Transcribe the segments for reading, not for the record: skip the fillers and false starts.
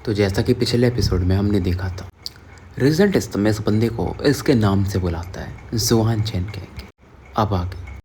तो जैसा कि पिछले एपिसोड में हमने देखा था, रेजिडेंट इस्तमे इस बंदे को इसके नाम से बुलाता है, जुआन चैन कह के। अब आगे,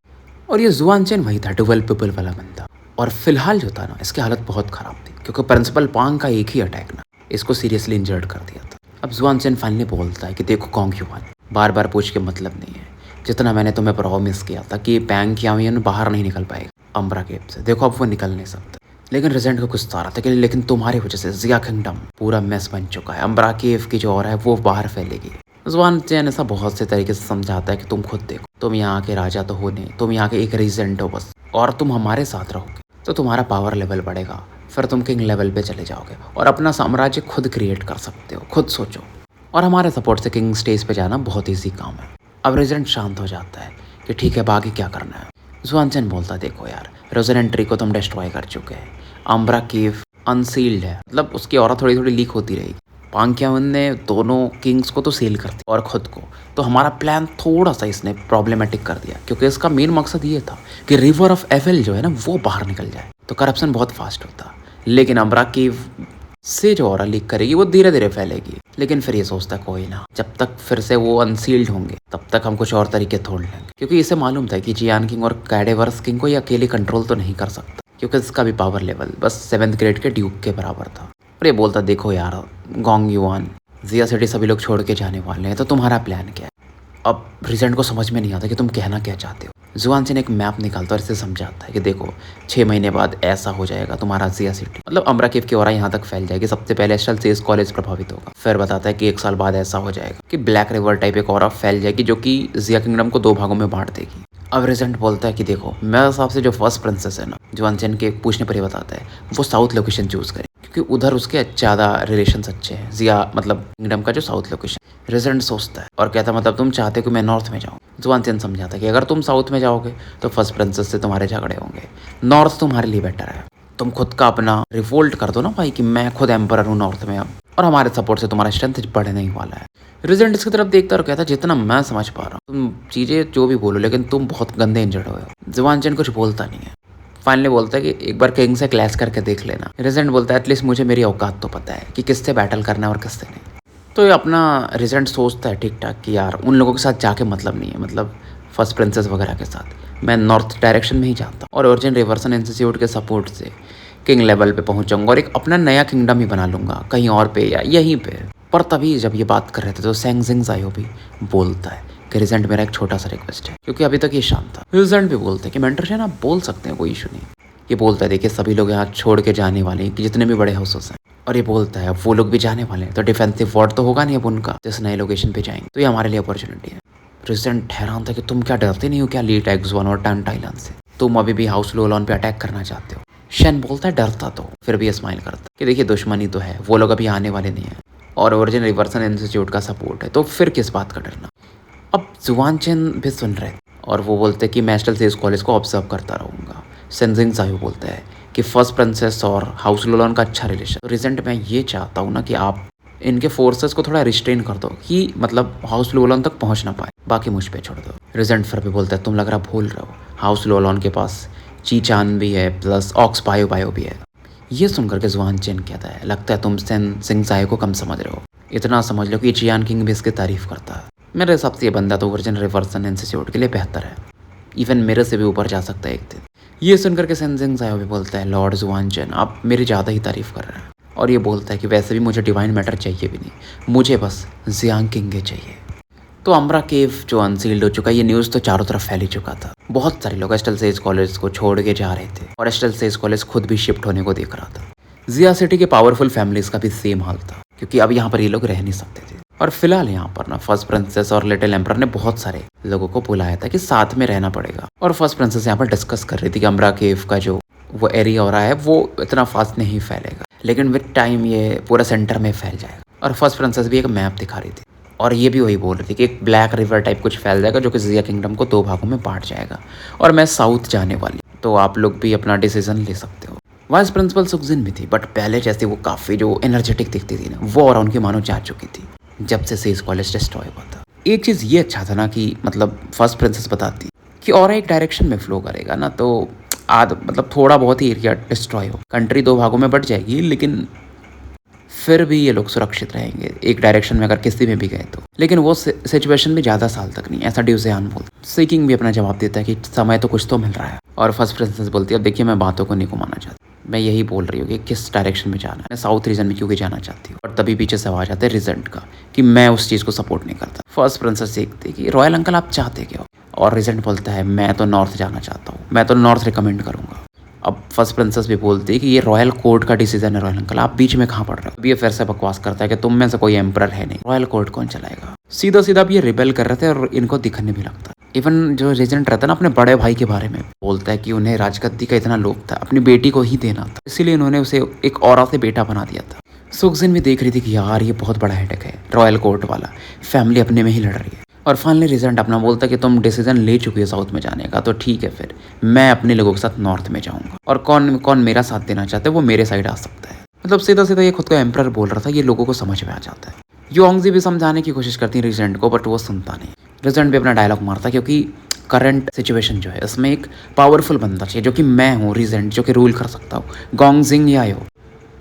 और ये जुआन चैन वही था 12 पीपल वाला बंदा। और फिलहाल जो था ना, इसकी हालत बहुत ख़राब थी क्योंकि प्रिंसिपल पांग का एक ही अटैक ना इसको सीरियसली इंजर्ड कर दिया था। अब जुआन चैन फाइनली बोलता है कि देखो कॉन्ग युआन, बार बार पूछ के मतलब नहीं है। जितना मैंने तुम्हें प्रॉमिस किया था कि पैंग क्यावियन बाहर नहीं निकल पाएगा अम्ब्रा केव से, देखो अब वो निकल नहीं सकता। लेकिन रेजिडेंट को गुस्सा आ रहा था कि लेकिन तुम्हारी वजह से जिया किंगडम पूरा मेस बन चुका है, अम्ब्रा केव की जो और है वो बाहर फैलेगी। जुआन चैन ऐसा बहुत से तरीके से समझाता है कि तुम खुद देखो, तुम यहाँ के राजा तो हो नहीं, तुम यहाँ के एक रेजिडेंट हो बस, और तुम हमारे साथ रहोगे तो तुम्हारा पावर लेवल बढ़ेगा, फिर तुम किंग लेवल पे चले जाओगे और अपना साम्राज्य खुद क्रिएट कर सकते हो। खुद सोचो, और हमारे सपोर्ट से किंग स्टेज पे जाना बहुत ईजी काम है। अब रेजिडेंट शांत हो जाता है कि ठीक है, बाकी क्या करना है। जुआन चैन बोलता है देखो यार, रेजिडेंट ट्री को तुम डिस्ट्रॉय कर चुके हैं, अम्ब्रा केव अनसील्ड है, मतलब उसकी ऑरा थोड़ी थोड़ी लीक होती रहेगी। पांग क्यावियन ने दोनों किंग्स को तो सील कर दिया और खुद को, तो हमारा प्लान थोड़ा सा इसने प्रॉब्लमेटिक कर दिया क्योंकि इसका मेन मकसद ये था कि रिवर ऑफ एविल जो है ना वो बाहर निकल जाए तो करप्शन बहुत फास्ट होता। लेकिन अम्ब्रा केव से जो ऑरा लीक करेगी वो धीरे धीरे फैलेगी। लेकिन फिर ये सोचता कोई ना, जब तक फिर से वो अनसील्ड होंगे तब तक हम कुछ और तरीके थोड़ लेंगे, क्योंकि इसे मालूम था कि जियान किंग और कैडेवर्स किंग को ये अकेले कंट्रोल तो नहीं कर सकता क्योंकि इसका भी पावर लेवल बस 7th ग्रेड के ड्यूक के बराबर था। और ये बोलता देखो यार गोंग युआन, जिया सिटी सभी लोग छोड़ के जाने वाले हैं, तो तुम्हारा प्लान क्या है। अब रेजिडेंट को समझ में नहीं आता कि तुम कहना क्या चाहते हो। जुआन चैन एक मैप निकालता और इसे समझाता है कि देखो 6 महीने बाद ऐसा हो जाएगा तुम्हारा जिया सिटी, मतलब अम्ब्रा केव की ओरा यहाँ तक फैल जाएगी। सबसे पहले एस्टल सेज कॉलेज प्रभावित होगा, फिर बताता है कि 1 साल बाद ऐसा हो जाएगा कि ब्लैक रिवर टाइप एक ओरा फैल जाएगी जो कि जिया किंगडम को 2 भागों में बांट देगी। अब रेजिडेंट बोलता है कि देखो मेरे हिसाब से जो फर्स्ट प्रिंसेस है ना, जुआन चैन के पूछने पर ही बताता है, वो साउथ लोकेशन चूज करे क्योंकि उधर उसके ज़्यादा रिलेशंस अच्छे हैं, जिया मतलब किंगडम का जो साउथ लोकेशन। रेजिडेंट सोचता है और कहता मतलब तुम चाहते हो कि मैं नॉर्थ में जाऊँ। जुआन चैन समझाता है कि अगर तुम साउथ में जाओगे तो फर्स्ट प्रिंसेस से तुम्हारे झगड़े होंगे, नॉर्थ तुम्हारे लिए बेटर है। तुम खुद का अपना रिवोल्ट कर दो ना भाई कि मैं खुद एम्परर हूँ नॉर्थ में अब, और हमारे सपोर्ट से तुम्हारा स्ट्रेंथ बढ़ने ही वाला है। रेजिडेंट इसकी तरफ देखता और कहता जितना मैं समझ पा रहा हूँ तुम चीज़ें जो भी बोलो, लेकिन तुम बहुत गंदे इंजर्ड हो। जुआन चैन कुछ बोलता नहीं है, फाइनली बोलता है कि एक बार किंग से क्लैश करके देख लेना। रेजिडेंट बोलता है एटलीस्ट मुझे मेरी औकात तो पता है कि किससे बैटल करना है और किससे नहीं। तो ये अपना रेजिडेंट सोचता है ठीक ठाक कि यार उन लोगों के साथ जाके मतलब नहीं है, मतलब फर्स्ट प्रिंसेस वगैरह के साथ मैं नॉर्थ डायरेक्शन में ही जाता और ओरिजिन रिवर्सन इंस्टीट्यूट के सपोर्ट से किंग लेवल पे पहुंचूंगा और एक अपना नया किंगडम ही बना लूंगा कहीं और पे या यहीं पे। पर तभी जब ये बात कर रहे थे तो सेंग जिंगजायो भी बोलता है कि रेजिडेंट मेरा एक छोटा सा रिक्वेस्ट है, क्योंकि अभी तक ये शांत था। रेजिडेंट भी बोलते हैं कि मेंटर से आप बोल सकते हैं, कोई इशू नहीं। ये बोलता है देखिए सभी लोग यहाँ छोड़ के जाने वाले हैं कि जितने भी बड़े हाउसेस हैं, और ये बोलता है वो लोग भी जाने वाले हैं तो डिफेंसिव वॉर्ड तो होगा नहीं अब उनका, जिस नए लोकेशन पे जाएंगे तो ये हमारे लिए अपॉर्चुनिटी है। रेजिडेंट हैरान था कि तुम क्या डरते नहीं हो क्या लीट एक्स1 और टंट आइलैंड से, तुम अभी भी हाउस लोलॉन पे अटैक करना चाहते हो। शेन बोलता है डरता तो, फिर भी स्माइल करता कि देखिए दुश्मनी तो है, वो लोग अभी आने वाले नहीं है और ओरिजिन रिवर्सन इंस्टीट्यूट का सपोर्ट है, तो फिर किस बात का डरना। अब जुआन चैन भी सुन रहे और वो बोलते हैं कि मैं एस्टल सेज कॉलेज को ऑब्जर्व करता रहूँगा। सेंग जिंगजायो बोलता है कि फर्स्ट प्रिंसेस और हाउस लोलॉन का अच्छा रिलेशन, तो रेजिडेंट मैं ये चाहता हूँ ना कि आप इनके फोर्सेस को थोड़ा रिस्ट्रेन कर दो कि मतलब हाउस लोलॉन तक पहुँच ना पाए, बाकी मुझ पे छोड़ दो। रेजिडेंट फिर भी बोलता है तुम लग रहा भूल रहे हो, हाउस लोलॉन के पास चीचान भी है प्लस ऑक्स बायो बायो भी है। ये सुनकर के जुआन चैन कहता है लगता है तुम सेंग जिंगजायो को कम समझ रहे हो, इतना समझ लो कि जियान किंग भी इसकी तारीफ करता है। मेरे हिसाब से ये बंदा तो ओरिजिन रिवर्सन इंस्टीट्यूट के लिए बेहतर है, इवन मेरे से भी ऊपर जा सकता है एक दिन। ये सुनकर के सेंग जिंगजायो भी बोलता है लॉर्ड जुआन चैन आप मेरी ज़्यादा ही तारीफ कर रहे हैं, और ये बोलता है कि वैसे भी मुझे डिवाइन मैटर चाहिए भी नहीं, मुझे बस जियांग किंग चाहिए। तो अम्ब्रा केव जो अनसील्ड हो चुका है, ये न्यूज़ तो चारों तरफ फैल ही चुका था। बहुत सारे लोग एस्टल सेज कॉलेज को छोड़ के जा रहे थे और एस्टल सेज कॉलेज खुद भी शिफ्ट होने को देख रहा था। जिया सिटी के पावरफुल फैमिलीज का भी सेम हाल था क्योंकि अब यहाँ पर ये लोग रह नहीं सकते थे। और फिलहाल यहाँ पर ना फर्स्ट प्रिंसेस और लिटिल एम्परर ने बहुत सारे लोगों को बुलाया था कि साथ में रहना पड़ेगा, और फर्स्ट प्रिंसेस यहाँ पर डिस्कस कर रही थी कि अम्ब्रा केव का जो वो एरिया हो रहा है वो इतना फास्ट नहीं फैलेगा, लेकिन विद टाइम ये पूरा सेंटर में फैल जाएगा। और फर्स्ट प्रिंसेस भी एक मैप दिखा रही थी और ये भी वही बोल रही थी कि एक ब्लैक रिवर टाइप कुछ फैल जाएगा जो कि जिया किंगडम को 2 भागों में बांट जाएगा, और मैं साउथ जाने वाली, तो आप लोग भी अपना डिसीजन ले सकते हो। वाइस प्रिंसिपल सुक्जिन भी थी, बट पहले जैसे वो काफ़ी जो एनर्जेटिक दिखती थी ना, वो और उनकी मानो जा चुकी थी जब से सेज कॉलेज डिस्ट्रॉय हुआ था। एक चीज़ ये अच्छा था ना कि मतलब फर्स्ट प्रिंसेस बताती कि और एक डायरेक्शन में फ्लो करेगा ना, तो मतलब थोड़ा बहुत ही एरिया डिस्ट्रॉय हो, कंट्री 2 भागों में बट जाएगी, लेकिन फिर भी ये लोग सुरक्षित रहेंगे एक डायरेक्शन में अगर किसी में भी गए तो। लेकिन वो सिचुएशन भी ज़्यादा साल तक नहीं, ऐसा ड्यूजेयान बोलता। सीकिंग भी अपना जवाब देता है कि समय तो कुछ तो मिल रहा है। और फर्स्ट प्रिंसेस बोलती है अब देखिए मैं बातों को नहीं घुमाना चाहती, मैं यही बोल रही हूँ कि किस डायरेक्शन में जाना है, मैं साउथ रीजन में क्योंकि जाना चाहती हूँ। और तभी पीछे से आवाज आता है रिजेंट का कि मैं उस चीज़ को सपोर्ट नहीं करता। फर्स्ट प्रिंसेस देखती है कि रॉयल अंकल आप चाहते क्या हो, और रिजेंट बोलता है मैं तो नॉर्थ जाना चाहता हूँ, मैं तो नॉर्थ रिकमेंड करूँगा। अब फर्स्ट प्रिंसेस भी बोलती है कि ये रॉयल कोर्ट का डिसीजन है रॉयल अंकल, आप बीच में कहाँ पड़ रहे हो। अब ये फिर से बकवास करता है कि तुम में से कोई एम्परर है नहीं, रॉयल कोर्ट कौन चलाएगा। सीधा सीधा अब ये रिबेल कर रहे थे और इनको दिखने भी लगता है। इवन जो रेजेंट रहता है ना अपने बड़े भाई के बारे में बोलता है कि उन्हें राजगद्दी का इतना लोभ था, अपनी बेटी को ही देना था, इसीलिए उन्होंने उसे एक औरत से बेटा बना दिया था। सुखजिन भी देख रही थी कि यार ये बहुत बड़ा हेडेक है, रॉयल कोर्ट वाला फैमिली अपने में ही लड़ रही है। और फाइनली रिजेंट अपना बोलता है कि तुम डिसीजन ले चुकी हो साउथ में जाने का, तो ठीक है फिर मैं अपने लोगों के साथ नॉर्थ में जाऊंगा, और कौन कौन मेरा साथ देना चाहता है वो मेरे साइड आ सकता है। मतलब सीधा सीधा ये खुद को एम्परर बोल रहा था, ये लोगों को समझ में आ जाता है। योंगजी भी समझाने की कोशिश करती है रिजेंट को, बट वो सुनता नहीं। रिजेंट भी अपना डायलॉग मारता है क्योंकि करंट सिचुएशन जो है उसमें एक पावरफुल बंदा चाहिए जो कि मैं हूँ, रिजेंट, जो कि रूल कर सकता हूँ। गोंगजिंग या यो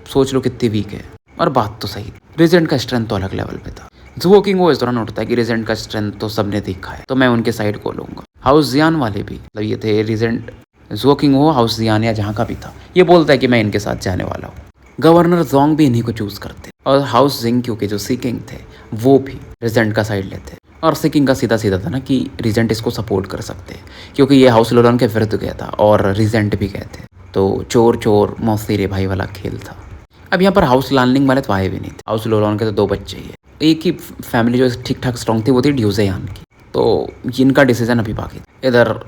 सोच लो कितनी वीक है। और बात तो सही, रिजेंट का स्ट्रेंथ तो अलग लेवल पे था। जुओ किंग वो इस दौरान उठता है कि रिजेंट का स्ट्रेंथ तो सबने देखा है, तो मैं उनके साइड को लूंगा। हाउस जियान वाले भी मतलब ये थे रिजेंट, जुओ किंग हो हाउस जियान या जहाँ का भी था, ये बोलता है कि मैं इनके साथ जाने वाला हूँ। गवर्नर जोंग भी इन्हीं को चूज करते, और हाउस जिंग क्योंकि जो सीकिंग थे वो भी रिजेंट का साइड लेते। और सीकिंग का सीधा सीधा था ना कि रिजेंट इसको सपोर्ट कर सकते क्योंकि ये हाउस लोलन के विरुद्ध गया था और रिजेंट भी गए थे, तो चोर चोर मौसीरे भाई वाला खेल था। अब यहाँ पर हाउस लार्निंग वाले तो आए भी नहीं थे। हाउस लोलन के तो 2 बच्चे ही है। एक ही फैमिली जो ठीक ठाक स्ट्रॉन्ग थी वो थी ड्यूजेयान की, तो इनका डिसीजन अभी बाकी था। इधर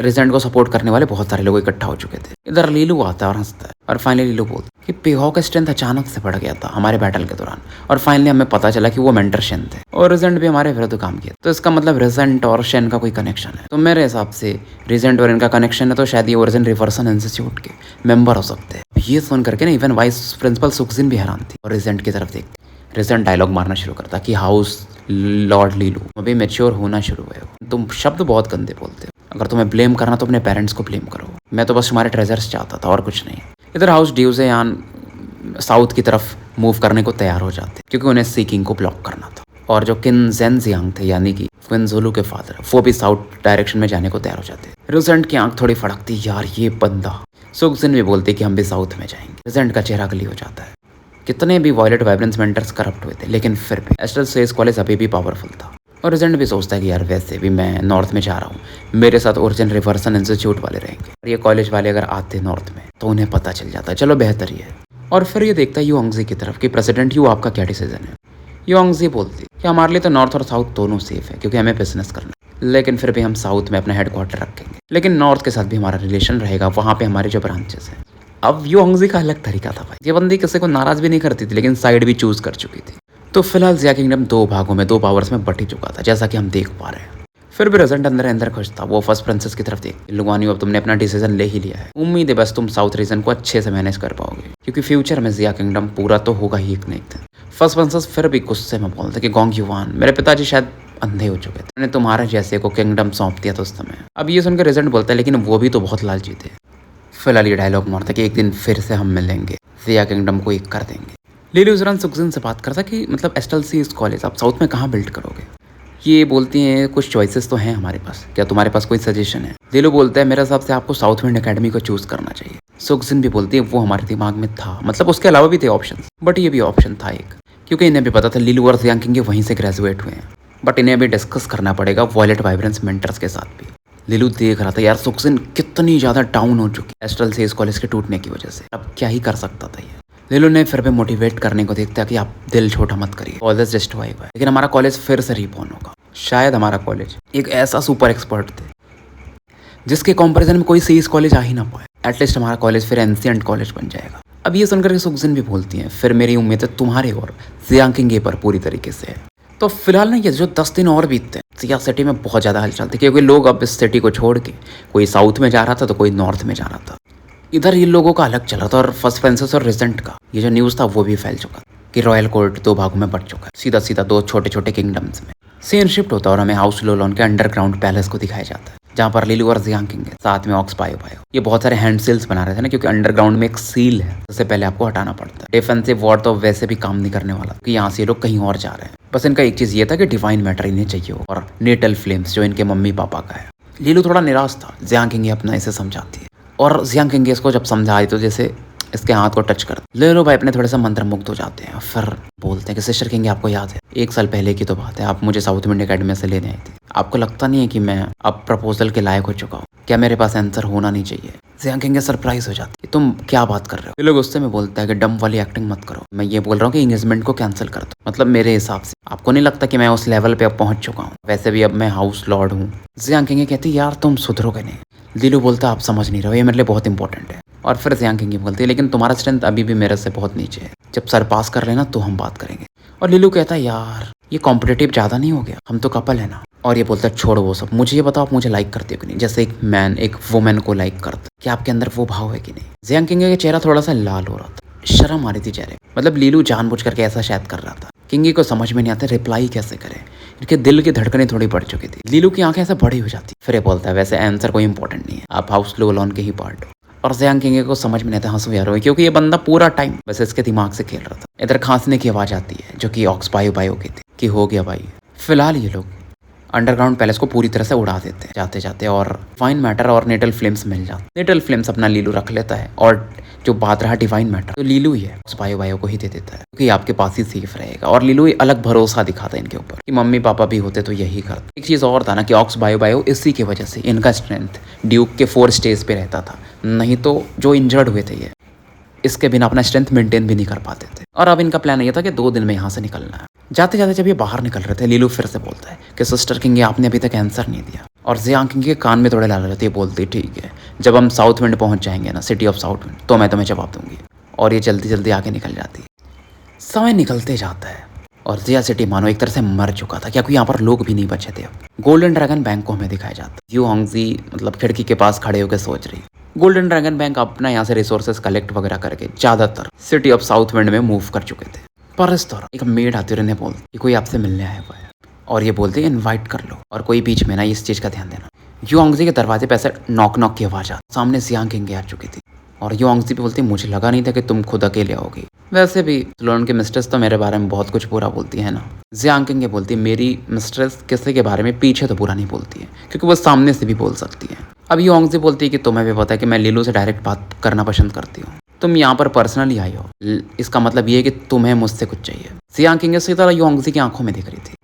रिजेंट को सपोर्ट करने वाले बहुत सारे लोग इकट्ठा हो चुके थे। इधर लीलू आता है और हंसता है, और फाइनली लीलू बोलता है कि पेहॉ का स्ट्रेंथ अचानक से बढ़ गया था हमारे बैटल के दौरान, और फाइनली हमें पता चला कि वो मेंटर शेन थे, और रिजेंट भी हमारे विरुद्ध काम किया। तो इसका मतलब रिजेंट और शेन का कोई कनेक्शन है। तो मेरे हिसाब से रिजेंट और इनका कनेक्शन है, तो शायद ये ओरिजिन रिवर्सन इंस्टीट्यूट के मेंबर हो सकते हैं। ये सुन करके ना इवन वाइस प्रिंसिपल सुखजिन भी हैरान थी और रिजेंट की तरफ देखती। रिजेंट डायलॉग मारना शुरू करता कि हाउस लॉर्ड लीलू अभी मेच्योर होना शुरू हुए हो, तुम शब्द बहुत गंदे बोलते हो, अगर तुम्हें ब्लेम करना तो अपने पेरेंट्स को ब्लेम करो, मैं तो बस तुम्हारे ट्रेजर्स चाहता था और कुछ नहीं। इधर हाउस ड्यूजेयान साउथ की तरफ मूव करने को तैयार हो जाते क्योंकि उन्हें सीकिंग को ब्लॉक करना था, और जो किन जेनजियांग थे यानी कि क्विन ज़ुलू के फादर, वो भी साउथ डायरेक्शन में जाने को तैयार हो जाते। रिजेंट की आंख थोड़ी फड़कती, यार ये बंदा। सुखजिन भी बोलते कि हम भी साउथ में जाएंगे। रिजेंट का चेहरा गली हो जाता है। कितने भी वॉयलेट वाइब्रेंस मेंटर्स करप्ट हुए थे, लेकिन फिर भी एस्ट्रल स्पेस कॉलेज अभी भी पावरफुल था। और रिजेंट भी सोचता है कि यार वैसे भी मैं नॉर्थ में जा रहा हूँ, मेरे साथ ओरिजिन रिवर्सन इंस्टीट्यूट वाले रहेंगे, और ये कॉलेज वाले अगर आते नॉर्थ में तो उन्हें पता चल जाता, चलो बेहतर ही है। और फिर ये देखता है योंगजी की तरफ कि प्रेसिडेंट यू आपका क्या डिसीजन है। योंगजी बोलती कि हमारे लिए तो नॉर्थ और साउथ दोनों सेफ है क्योंकि हमें बिजनेस करना है, लेकिन फिर भी हम साउथ में अपना हेडक्वार्टर रखेंगे, लेकिन नॉर्थ के साथ भी हमारा रिलेशन रहेगा, वहाँ पे हमारे जो ब्रांचेस हैं। अब योंगजी का अलग तरीका था भाई, ये बंदी किसी को नाराज भी नहीं करती थी, लेकिन साइड भी चूज कर चुकी थी। तो फिलहाल जिया किंगडम 2 भागों में 2 पावर्स में बट ही चुका था, जैसा कि हम देख पा रहे हैं। फिर भी रिजेंट अंदर अंदर खुश था। वो फर्स्ट प्रिंसेस की तरफ देख, लुआनियो अब तुमने अपना डिसीजन ले ही लिया है, उम्मीद है बस तुम साउथ रीजन को अच्छे से मैनेज कर पाओगे, क्योंकि फ्यूचर में जिया किंगडम पूरा तो होगा ही एक न एक दिन। फर्स्ट प्रिंसेस फिर भी गुस्से में बोलते कि गोंग युवान, मेरे पिताजी शायद अंधे हो चुके थे, मैंने तुम्हारे जैसे को किंगडम सौंप दिया था उस समय। अब ये सुनकर रिजेंट बोलता है लेकिन वो भी तो बहुत लालची थे। फिलहाल ये डायलॉग मारता कि एक दिन फिर से हम मिलेंगे, जिया किंगडम को एक कर देंगे। लीलू उस दौरान सुखजिन से बात करता कि मतलब एस्टल सी इस कॉलेज आप साउथ में कहाँ बिल्ड करोगे। ये बोलती हैं कुछ चॉइसेस तो हैं हमारे पास, क्या तुम्हारे पास कोई सजेशन है। लीलू बोलता है मेरे हिसाब से आपको साउथ विंड एकेडमी को चूज करना चाहिए। सुखजिन भी बोलती है वो हमारे दिमाग में था, मतलब उसके अलावा भी थे ऑप्शन, बट ये भी ऑप्शन था एक, क्योंकि इन्हें भी पता था लीलू और जियांग किंग वहीं से ग्रेजुएट हुए हैं, बट इन्हें भी डिस्कस करना पड़ेगा वॉयलेट वाइब्रेंस मेंटर्स के साथ भी। लीलू देख रहा था यार सुखजिन कितनी ज्यादा डाउन हो चुकी एस्ट्रल से इस कॉलेज के टूटने की वजह से, अब क्या ही कर सकता था ये। लीलू ने फिर भी मोटिवेट करने को देखता कि आप दिल छोटा मत करिए, कॉलेज जस्ट हुआ है, लेकिन हमारा कॉलेज फिर से रिबॉर्न होगा। शायद हमारा कॉलेज एक ऐसा सुपर एक्सपर्ट थे जिसके कंपैरिजन में कोई सी इस कॉलेज आ ही ना पाए, एटलीस्ट हमारा कॉलेज फिर एंशिएंट कॉलेज बन जाएगा। अब ये सुनकर सुखजिन भी बोलती हैं फिर मेरी उम्मीद है तुम्हारे और जियांग किंग पर पूरी तरीके से है। तो फिलहाल ना ये जो 10 दिन और बीतते हैं, सिया सिटी में बहुत ज़्यादा हलचल थी, क्योंकि लोग अब इस सिटी को छोड़ के कोई साउथ में जा रहा था तो कोई नॉर्थ में जा रहा था। इधर इन लोगों का अलग चल रहा था, और फर्स्ट प्रिंसेस और रिजेंट का ये जो न्यूज़ था वो भी फैल चुका कि रॉयल कोर्ट 2 भागों में बढ़ चुका है, सीधा सीधा 2 छोटे छोटे किंगडम्स में। सीन शिफ्ट होता है और हमें हाउस लोलन के अंडरग्राउंड पैलेस को दिखाया जाता है। जहाँ पर लीलू और जियांग किंग है, साथ में ऑक्स बायो बायो। ये बहुत सारे हैंड सील्स बना रहे थे ना, क्योंकि अंडरग्राउंड में एक सील है, उससे पहले आपको हटाना पड़ता है। डिफेंसिव वॉर तो वैसे भी काम नहीं करने वाला, क्योंकि यहाँ से ये लोग कहीं और जा रहे हैं। बस इनका एक चीज ये था कि डिवाइन मैटर इन्हें चाहिए हो, और नेटल फ्लेम्स जो इनके मम्मी पापा का है। लीलू थोड़ा निराश था, जियांग किंग अपना इसे समझाती है, और जियांग किंग इसको जब समझाई तो जैसे इसके हाथ को टच कर ले लो भाई, अपने थोड़े से मंत्र मुग्ध हो जाते हैं। फिर बोलते हैं कि सिस्टर किंग आपको याद है 1 साल पहले की तो बात है, आप मुझे साउथ विंड एकेडमी से लेने आई थी। आपको लगता नहीं है कि मैं अब प्रपोजल के लायक हो चुका हूँ? क्या मेरे पास आंसर होना नहीं चाहिए? जियांग किंग सरप्राइज हो जाती है, तुम क्या बात कर रहे हो? ये लोग गुस्से में बोलता है कि डम वाली एक्टिंग मत करो, मैं ये बोल रहा हूँ कि एंगेजमेंट को कैंसिल कर दो। मतलब मेरे हिसाब से आपको नहीं लगता कि मैं उस लेवल पे अब पहुंच चुका हूँ? वैसे भी अब मैं हाउस लॉर्ड हूँ। जियांग किंग कहती यार तुम सुधरोगे नहीं। लीलू बोलता आप समझ नहीं रहे, ये मेरे लिए बहुत इंपॉर्टेंट है। और फिर जियांग किंग बोलती है लेकिन तुम्हारा स्ट्रेंथ अभी भी मेरे से बहुत नीचे है, जब सर पास कर लेना तो हम बात करेंगे। और लीलू कहता है यार ये कॉम्पिटेटिव ज़्यादा नहीं हो गया, हम तो कपल है ना। और ये बोलता है छोड़ो वो सब, मुझे ये बताओ आप मुझे लाइक करते हो कि नहीं, जैसे एक मैन एक वुमेन को लाइक करता, क्या आपके अंदर वो भाव है कि नहीं? जियांग किंग का चेहरा थोड़ा सा लाल हो रहा था, शर्म आ रही थी चेहरे। मतलब लीलू जानबूझ करके ऐसा शायद कर रहा था। किंगी को समझ में नहीं आता रिप्लाई कैसे करे, इनके दिल की धड़कनें थोड़ी बढ़ चुकी थी। लीलू की आंखें ऐसे बड़ी हो जाती। फिर ये बोलता है वैसे आंसर कोई इंपॉर्टेंट नहीं है, आप हाउस लोन के ही पार्ट हो। और जियांग किंग को समझ में नहीं आता, हंसू यार क्योंकि ये बंदा पूरा टाइम बस इसके दिमाग से खेल रहा था। इधर खांसने की आवाज आती है जो कि ऑक्स बायो बायो की थी कि हो गया भाई। फिलहाल ये लोग अंडरग्राउंड पैलेस को पूरी तरह से उड़ा देते हैं जाते जाते, और डिवाइन मैटर और नेटल फ्लेम्स मिल जाते। नेटल फ्लेम्स अपना लीलू रख लेता है, और जो बात रहा डिवाइन मैटर तो लीलू ही है, उस बायो बायो को ही दे देता है क्योंकि आपके पास ही सेफ रहेगा। और लीलू अलग भरोसा दिखाता है इनके ऊपर कि मम्मी पापा भी होते तो यही करते। एक चीज़ और था ना कि ऑक्स बायो बायो इसी की वजह से इनका स्ट्रेंथ ड्यूक के 4 स्टेज पे रहता था, नहीं तो जो इंजर्ड हुए थे ये इसके बिना अपना स्ट्रेंथ मेंटेन भी नहीं कर पाते थे। और अब इनका प्लान ये था कि 2 दिन में यहाँ से निकलना है। जाते जाते जब ये बाहर निकल रहे थे, लीलू फिर से बोलता है कि सिस्टर किंग आपने अभी तक आंसर नहीं दिया। और जियांग किंग के कान में थोड़े लाल रहती है, बोलती ठीक है जब हम साउथ विंड पहुंच जाएंगे ना, सिटी ऑफ साउथ विंड, तो मैं तुम्हें जवाब दूंगी। और ये जल्दी जल्दी आगे निकल जाती है। समय निकलते जाता है और जिया सिटी मानो एक तरह से मर चुका था, क्योंकि यहाँ पर लोग भी नहीं बचे थे। गोल्डन ड्रैगन बैंक को हमें दिखाया जाता है। यू होंगजी मतलब खिड़की के पास खड़े होकर सोच रही। गोल्डन ड्रैगन बैंक अपना यहाँ से रिसोर्सेज कलेक्ट वगैरह करके ज्यादातर सिटी ऑफ साउथ विंड में मूव कर चुके थे। पर इस दौरान एक मेड आती और इन्हें बोलती कि कोई आपसे मिलने आया हुआ है, और ये बोलते इनवाइट कर लो, और कोई बीच में ना इस चीज का ध्यान देना। यू होंगजी के दरवाजे पे ऐसे नॉक नॉक की आवाज आती, सामने जियांग किंग आ चुकी थी। और यू होंगजी भी बोलती मुझे लगा नहीं था कि तुम खुद अकेले आओगी। वैसे भी लोन की मिस्ट्रेस तो मेरे बारे में बहुत कुछ बुरा बोलती है ना। जियांग किंग बोलती मेरी मिस्ट्रेस किसी के बारे में पीछे तो बुरा नहीं बोलती है, क्योंकि वो सामने से भी बोल सकती है। अब यू होंगजी बोलती है कि तुम्हें भी पता है कि मैं लीलू से डायरेक्ट बात करना पसंद करती हूँ, तुम यहाँ पर पर्सनली आई हो, इसका मतलब ये है कि तुम्हें मुझसे कुछ चाहिए। जियांग किंग इसी तरह यू होंगजी की आंखों में दिख रही थी।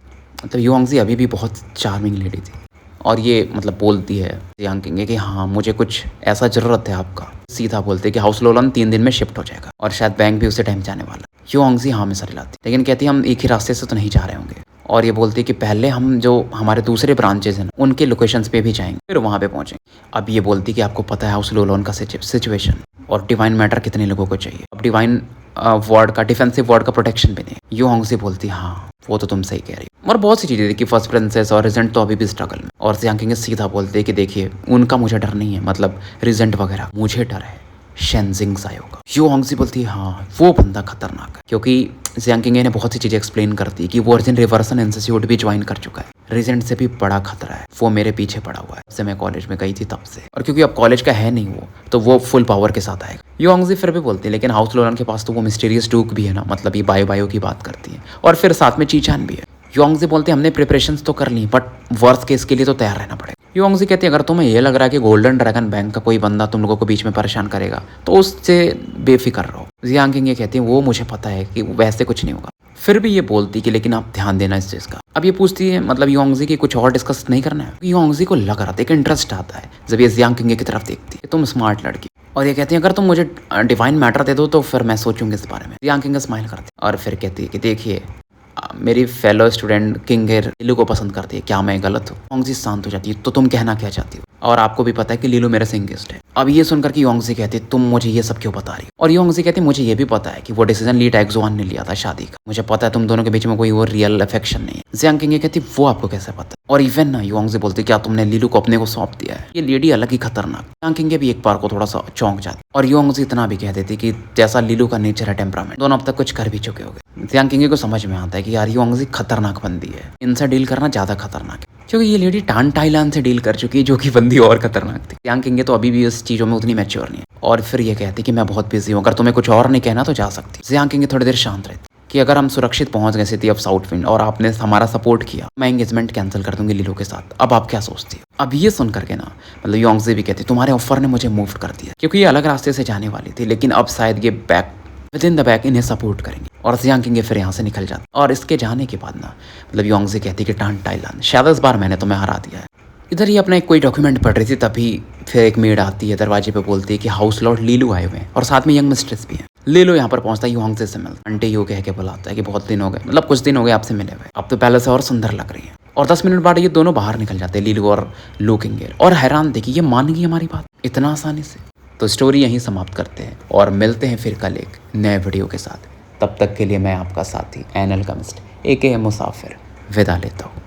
मतलब यू होंगजी अभी भी बहुत चार्मिंग लेडी थी, और ये मतलब बोलती है जियांग किंग कि हाँ मुझे कुछ ऐसा ज़रूरत है आपका। सीधा बोलते कि हाउस लोलन 3 दिन में शिफ्ट हो जाएगा, और शायद बैंक भी उसी टाइम जाने वाला। यू होंगजी हाँ में सर हिलाती, लेकिन कहती है हम एक ही रास्ते से तो नहीं जा रहे होंगे। और ये बोलती है कि पहले हम जो हमारे दूसरे ब्रांचेज हैं उनके लोकेशंस पे भी जाएंगे, फिर वहाँ पे पहुँचेंगे। अब ये बोलती कि आपको पता है हाउस लोलन का सिचुएशन, और डिवाइन मैटर कितने लोगों को चाहिए। अब डिवाइन वार्ड का डिफेंसिव वार्ड का प्रोटेक्शन भी नहीं। यू होंगजी बोलती हाँ वो तो तुम सही कह रही हो। और बहुत सी चीज़ें थी कि फर्स्ट प्रिंसेस और रिजेंट तो अभी भी स्ट्रगल में। और जियांग किंग सीधा बोलते कि देखिए उनका मुझे डर नहीं है, मतलब रिजेंट वगैरह, मुझे डर है शेनजिंग सायो का। यू होंगजी बोलती है हाँ वो बंदा खतरनाक है, क्योंकि जियांग किंग ने बहुत सी चीज़ें एक्सप्लेन करती है कि वो अर्जिन रिवर्सन इंस्टीट्यूट भी ज्वाइन कर चुका है। रिजेंट से भी बड़ा खतरा है, वो मेरे पीछे पड़ा हुआ है जब से मैं कॉलेज में गई थी तब से। और क्योंकि अब कॉलेज का है नहीं वो, तो वो फुल पावर के साथ आएगा। यू होंगजी फिर भी बोलती है लेकिन हाउस लोलन के पास तो वो मिस्टीरियस डूक भी है ना, मतलब ये बायो बायो की बात करती है, और फिर साथ में चीचान भी है। यू होंगजी बोलते हमने प्रिपरेशंस तो कर ली, बट वर्स्ट केस के लिए तो तैयार रहना पड़ेगा। यू होंगजी कहती है अगर तुम्हें ये लग रहा है कि गोल्डन ड्रैगन बैंक का कोई बंदा तुम लोगों को बीच में परेशान करेगा तो उससे बेफिक्र रहो। जियांग किंग ये कहती है वो मुझे पता है कि वैसे कुछ नहीं होगा। फिर भी ये बोलती कि लेकिन आप ध्यान देना इस चीज़ का। अब ये पूछती है मतलब यू होंगजी की कुछ और डिस्कस नहीं करना है। यू होंगजी को लग रहा था एक इंटरेस्ट आता है जब ये जियांग किंग की तरफ देखती है, तुम स्मार्ट लड़की। और ये कहती है अगर तुम मुझे डिवाइन मैटर दे दो तो फिर मैं सोचूंगी इस बारे में। जियांग किंग स्माइल करती है और फिर कहती है कि देखिए मेरी फेलो स्टूडेंट किंगर लीलू को पसंद करती है, क्या मैं गलत हूँ? होंगजी शांत हो जाती है, तो तुम कहना क्या चाहती हो? और आपको भी पता है कि लीलू मेरे से इंगेज्ड है। अब ये सुनकर कि योंगजी कहती तुम मुझे ये सब क्यों बता रही हो? और योंगजी कहती मुझे ये भी पता है कि वो डिसीजन ली टैक्सुआन ने लिया था शादी का, मुझे पता है तुम दोनों के बीच में कोई वो रियल अफेक्शन नहीं है। जियांग किंग कहती वो आपको कैसे पता? और इवन ना योंगजी बोलती क्या तुमने लीलू को अपने को सौंप दिया है? ये लेडी अलग ही खतरनाक। जियांग किंग भी एक बार को थोड़ा सा चौंक जाती और योंगजी इतना भी कह देती कि जैसा लीलू का नेचर है टेम्परामेंट, दोनों अब तक कुछ कर भी चुके हो गए। जियांग किंग को समझ में आता है कि यार योंगजी खतरनाक बंदी है, इनसे डील करना ज्यादा खतरनाक है। क्योंकि ये लेडी टान टाइलान से डील कर चुकी है, जो कि बंदी और खतरनाक थी। यांग किंग तो अभी भी इस चीज़ों में उतनी मैच्योर नहीं है, और फिर ये कहती कि मैं बहुत बिजी हूँ, अगर तुम्हें कुछ और नहीं कहना तो जा सकती। जियांग किंग थोड़ी देर शांत रहती कि अगर हम सुरक्षित पहुंच गए सिटी ऑफ साउथ विंड और आपने हमारा सपोर्ट किया, मैं एंगेजमेंट कैंसिल कर दूंगी लीलो के साथ। अब आप क्या सोचती हो? अब ये सुन करके ना, मतलब योंगजे भी कहती तुम्हारे ऑफर ने मुझे मूव कर दिया, क्योंकि ये अलग रास्ते से जाने वाली थी, लेकिन अब शायद ये back with in the back इन्हें सपोर्ट करेंगे, और जियांग किंग फिर यहाँ से निकल जाते। और इसके जाने के बाद ना, मतलब योंगजे कहती कि टान टाइलान शायद इस बार मैंने तुम्हें हरा दिया है। इधर ये अपना एक कोई डॉक्यूमेंट पढ़ रही थी, तभी फिर एक मेड आती है दरवाजे पे, बोलती है कि हाउस लॉर्ड लीलू आए हुए हैं और साथ में यंग मिस्ट्रेस भी है। लीलू यहाँ पर पहुंचता है, योंगजे से मिलता, आंटी यू कह के बुलाता है कि बहुत दिन हो गए, मतलब कुछ दिन हो गए आपसे मिले हुए, अब तो पहले से और सुंदर लग रही है। और 10 मिनट बाद ये दोनों बाहर निकल जाते हैं, लीलू और लू किंगेर, और हैरान थे कि ये मान गई हमारी बात इतना आसानी से। तो स्टोरी यहीं समाप्त करते हैं और मिलते हैं फिर कल एक नए वीडियो के साथ। तब तक के लिए मैं आपका साथी एन अल्केमिस्ट AKA मुसाफिर विदा लेता हूँ।